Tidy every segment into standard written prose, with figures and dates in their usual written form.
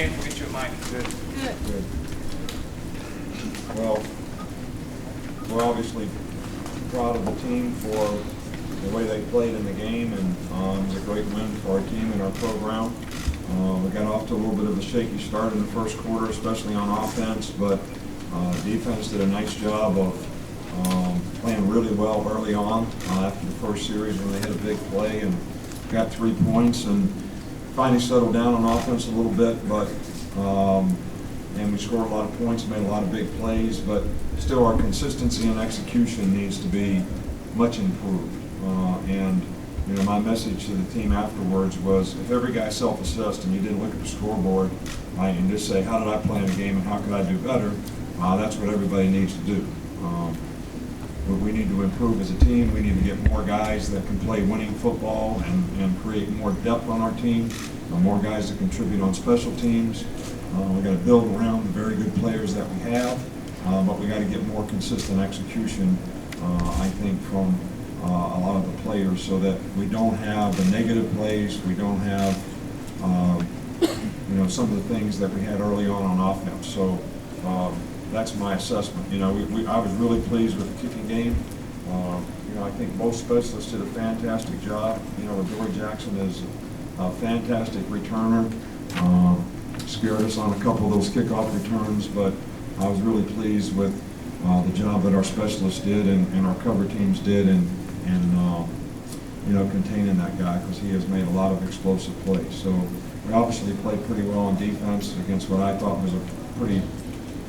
James, we'll get you a mic. Good. Good. Well, we're obviously proud of the team for the way they played in the game, and it was a great win for our team and our program. We got off to a little bit of a shaky start in the first quarter, especially on offense, but defense did a nice job of playing really well early on after the first series when they hit a big play and got 3 points, and finally settled down on offense a little bit, but and we scored a lot of points, made a lot of big plays, but still our consistency and execution needs to be much improved. And you know, my message to the team afterwards was, if every guy self-assessed and you didn't look at the scoreboard and just say, how did I play in the game and how could I do better, that's what everybody needs to do. We need to improve as a team. We need to get more guys that can play winning football and create more depth on our team, more guys that contribute on special teams. We've got to build around the very good players that we have, but we got to get more consistent execution, I think, from a lot of the players, so that we don't have the negative plays, we don't have you know, some of the things that we had early on offense. So that's my assessment. You know, I was really pleased with the kicking game. You know, I think both specialists did a fantastic job. You know, Dory Jackson is a fantastic returner. Scared us on a couple of those kickoff returns, but I was really pleased with the job that our specialists did and our cover teams did, and you know, containing that guy, because he has made a lot of explosive plays. So we obviously played pretty well on defense against what I thought was a pretty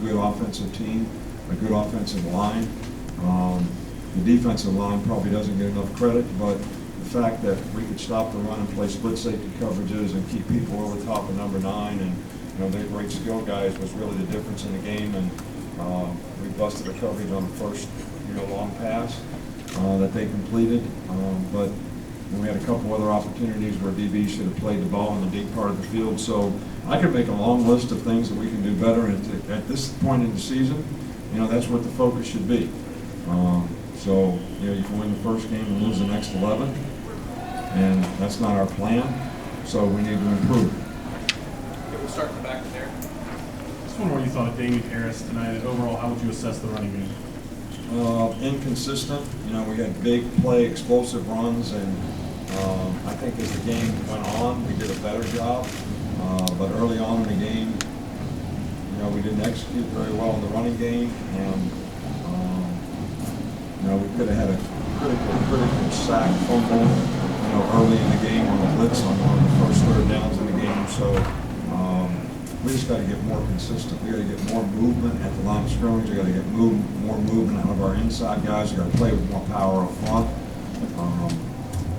good offensive team, a good offensive line. The defensive line probably doesn't get enough credit, but the fact that we could stop the run and play split safety coverages and keep people over the top of number 9, and you know, they're great skill guys, was really the difference in the game. And we busted the coverage on the first, you know, long pass that they completed, but we had a couple other opportunities where DB should have played the ball in the deep part of the field. So I could make a long list of things that we can do better, and at this point in the season, you know, that's what the focus should be. So, you know, you can win the first game and lose the next 11, and that's not our plan, so we need to improve. Okay, we'll start in the back there. Just wonder what you thought of Damien Harris tonight, and overall, how would you assess the running game? Inconsistent. You know, we had big play, explosive runs, and I think as the game went on, we did a better job. But early on in the game, you know, we didn't execute very well in the running game, and you know, we could have had a critical sack fumble, you know, early in the game on the blitz on one of the first third downs in the game. So we just got to get more consistent. We got to get more movement at the line of scrimmage. We got to get more movement out of our inside guys. We got to play with more power up front.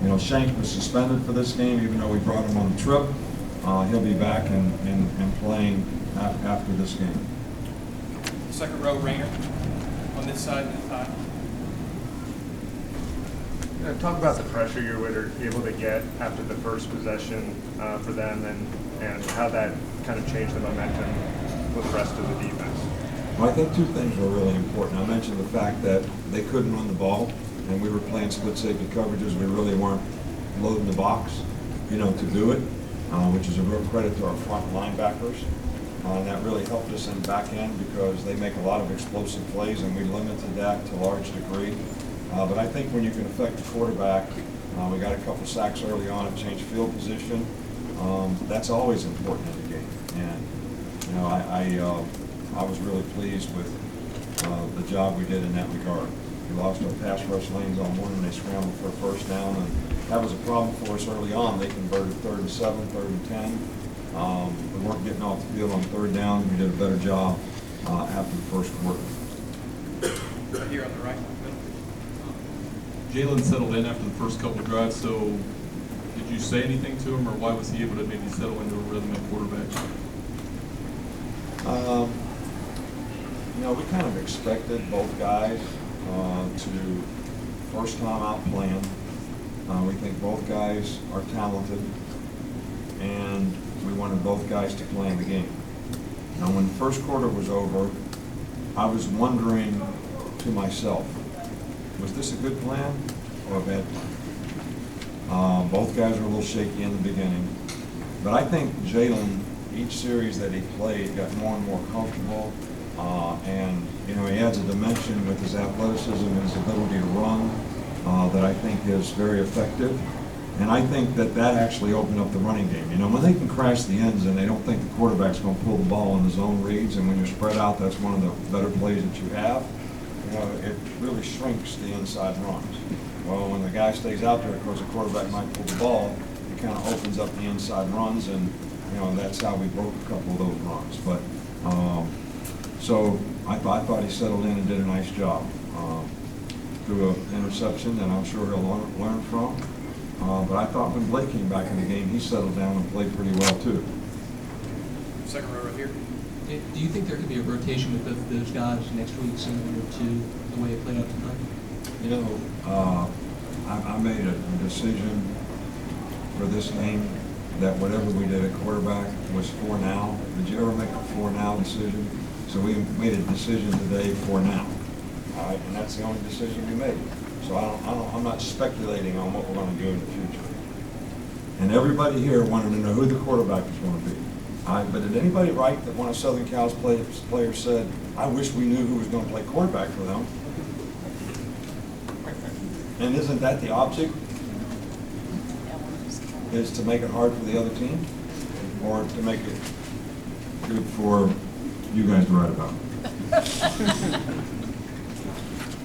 You know, Shank was suspended for this game, even though we brought him on the trip. He'll be back and playing after this game. Second row, Rayner, on this side. Talk about the pressure you were able to get after the first possession for them, and how that kind of changed the momentum with the rest of the defense. Well, I think two things were really important. I mentioned the fact that they couldn't run the ball, and we were playing split safety coverages. We really weren't loading the box, you know, to do it, which is a real credit to our front linebackers. That really helped us in back end, because they make a lot of explosive plays, and we limited that to a large degree. But I think when you can affect the quarterback, we got a couple sacks early on and changed field position. That's always important in the game. And you know, I was really pleased with the job we did in that regard. We lost our pass rush lanes on one, and they scrambled for a first down, and that was a problem for us early on. They converted 3rd and 7, 3rd and 10. We weren't getting off the field on 3rd down. We did a better job after the first quarter. Right here on the right. Jalen settled in after the first couple of drives, so did you say anything to him, or why was he able to maybe settle into a rhythm at quarterback? You know, we kind of expected both guys to first time out playing. We think both guys are talented, and we wanted both guys to play in the game. Now, when the first quarter was over, I was wondering to myself, was this a good plan or a bad plan? Both guys were a little shaky in the beginning, but I think Jalen each series that he played, got more and more comfortable. And, you know, he adds a dimension with his athleticism and his ability to run that I think is very effective. And I think that that actually opened up the running game. You know, when they can crash the ends and they don't think the quarterback's going to pull the ball in the zone reads, and when you're spread out, that's one of the better plays that you have. You know, it really shrinks the inside runs. Well, when the guy stays out there, of course, the quarterback might pull the ball. It kind of opens up the inside runs, and you know that's how we broke a couple of those runs. But so I thought he settled in and did a nice job through an interception that I'm sure he'll learn from. But I thought when Blake came back in the game, he settled down and played pretty well too. Second row right here. Do you think there could be a rotation with both of those guys next week, similar to the way it played out tonight? You know, I made a decision for this game that whatever we did at quarterback was for now. Did you ever make a for now decision? So we made a decision today for now. All right, and that's the only decision we made. So I'm not speculating on what we're going to do in the future. And everybody here wanted to know who the quarterback was going to be. But did anybody write that one of Southern Cal's players said, I wish we knew who was going to play quarterback for them? And isn't that the object? Is to make it hard for the other team? Or to make it good for you guys to write about?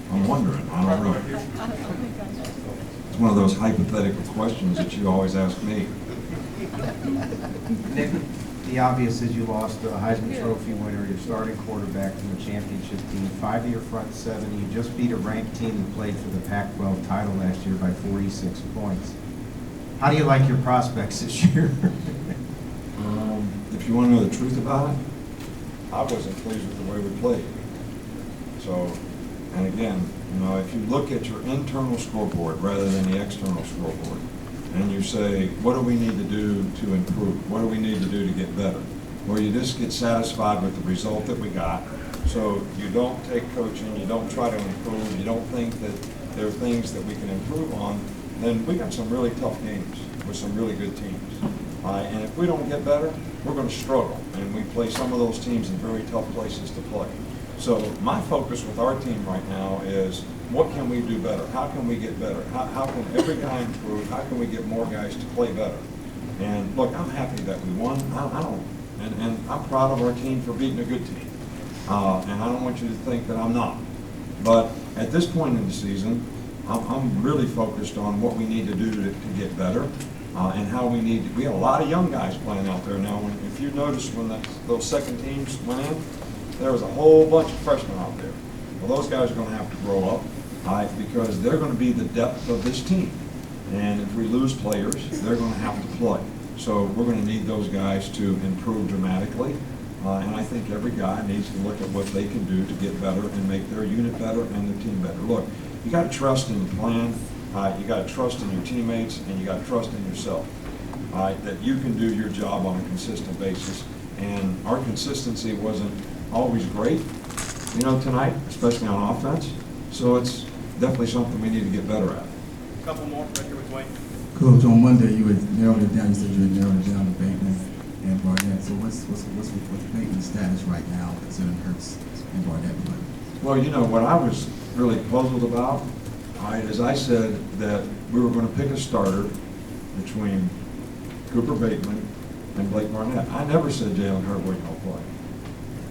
I'm wondering. I don't know. It's one of those hypothetical questions that you always ask me. Nick, the obvious is you lost a Heisman Trophy winner, your starting quarterback from the championship team, 5-year front seven. You just beat a ranked team that played for the Pac-12 title last year by 46 points. How do you like your prospects this year? If you want to know the truth about it, I wasn't pleased with the way we played. So, and again, you know, if you look at your internal scoreboard rather than the external scoreboard, and you say, what do we need to do to improve? What do we need to do to get better? Well, you just get satisfied with the result that we got. So you don't take coaching, you don't try to improve, you don't think that there are things that we can improve on. Then we got some really tough games with some really good teams. And if we don't get better, we're going to struggle. And we play some of those teams in very tough places to play. So my focus with our team right now is what can we do better? How can we get better? How can every guy improve? How can we get more guys to play better? And look, I'm happy that we won. And I'm proud of our team for beating a good team. And I don't want you to think that I'm not. But at this point in the season, I'm really focused on what we need to do to get better. And how we need to. We have a lot of young guys playing out there now. If you noticed when those second teams went in, there was a whole bunch of freshmen out there. Well, those guys are going to have to grow up because they're going to be the depth of this team. And if we lose players, they're going to have to play. So we're going to need those guys to improve dramatically. And I think every guy needs to look at what they can do to get better and make their unit better and their team better. Look, you got to trust in the plan. You got to trust in your teammates, and you got to trust in yourself. That you can do your job on a consistent basis. And our consistency wasn't always great, you know, tonight, especially on offense. So it's definitely something we need to get better at. A couple more right here with Wayne. Coach, on Monday you had narrowed it down. You said you had narrowed it down to Bateman and Barnett. So what's Bateman's status right now considering Hurts and Barnett? Well, you know, what I was really puzzled about, is I said that we were going to pick a starter between Cooper Bateman and Blake Barnett. I never said Jalen Hurts wasn't going to play.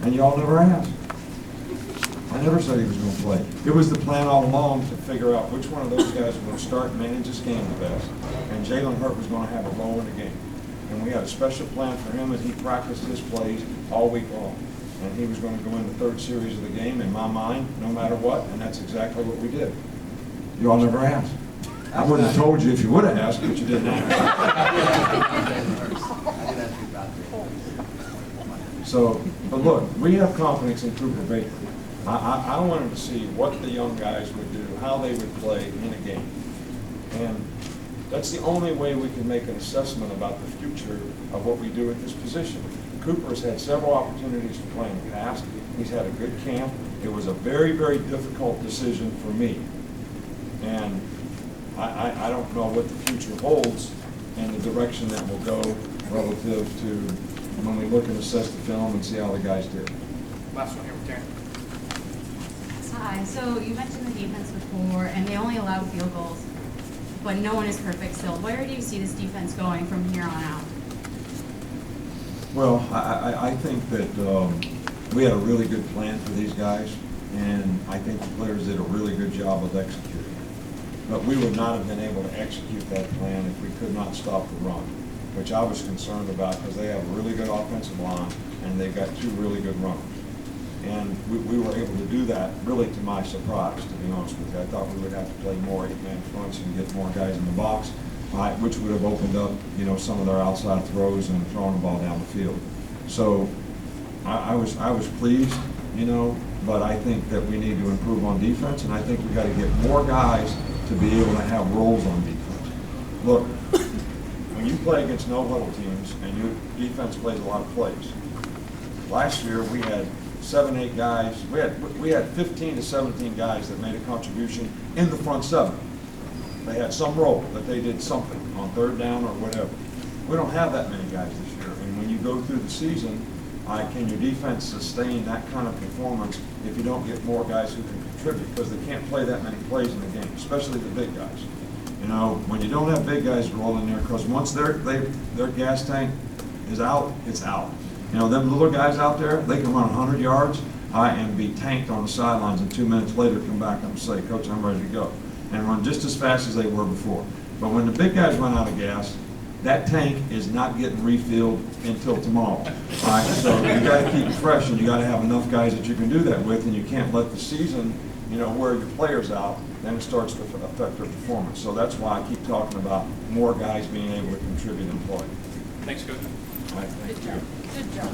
And y'all never asked. I never said he was going to play. It was the plan all along to figure out which one of those guys was going to start and manage this game the best. And Jalen Hurts was going to have a role in the game. And we had a special plan for him, and he practiced his plays all week long. And he was going to go in the third series of the game, in my mind, no matter what, and that's exactly what we did. You all never asked. I wouldn't have told you if you would have asked, but you didn't ask. So, but look, we have confidence in Cooper Bateman. I wanted to see what the young guys would do, how they would play in a game. And that's the only way we can make an assessment about the future of what we do at this position. Cooper's had several opportunities to play in the past. He's had a good camp. It was a very, very difficult decision for me. And I don't know what the future holds and the direction that will go relative to when we look and assess the film and see how the guys did. Last one here with Darren. Hi, so you mentioned the defense before, and they only allowed field goals, but no one is perfect still. Where do you see this defense going from here on out? Well, I think that we had a really good plan for these guys, and I think the players did a really good job of executing it. But we would not have been able to execute that plan if we could not stop the run, which I was concerned about because they have a really good offensive line and they've got two really good runners. And we were able to do that, really to my surprise, to be honest with you. I thought we would have to play more 8-man fronts and get more guys in the box, which would have opened up, some of their outside throws and throwing the ball down the field. So I was pleased, but I think that we need to improve on defense, and I think we got to get more guys to be able to have roles on defense. Look, when you play against no-huddle teams and your defense plays a lot of plays, last year we had 7-8 guys. We had 15 to 17 guys that made a contribution in the front seven. They had some role that they did something on third down or whatever. We don't have that many guys this year. And when you go through the season, can your defense sustain that kind of performance if you don't get more guys who can contribute? Because they can't play that many plays in the game, especially the big guys. When you don't have big guys rolling there, because once their gas tank is out, it's out. Them little guys out there, they can run 100 yards and be tanked on the sidelines, and 2 minutes later come back up and say, Coach, I'm ready to go, and run just as fast as they were before. But when the big guys run out of gas, that tank is not getting refilled until tomorrow. All right, so you got to keep it fresh, and you got to have enough guys that you can do that with, and you can't let the season, wear your players out. Then it starts to affect their performance. So that's why I keep talking about more guys being able to contribute and play. Thanks, Coach. All right, thank you. Good job.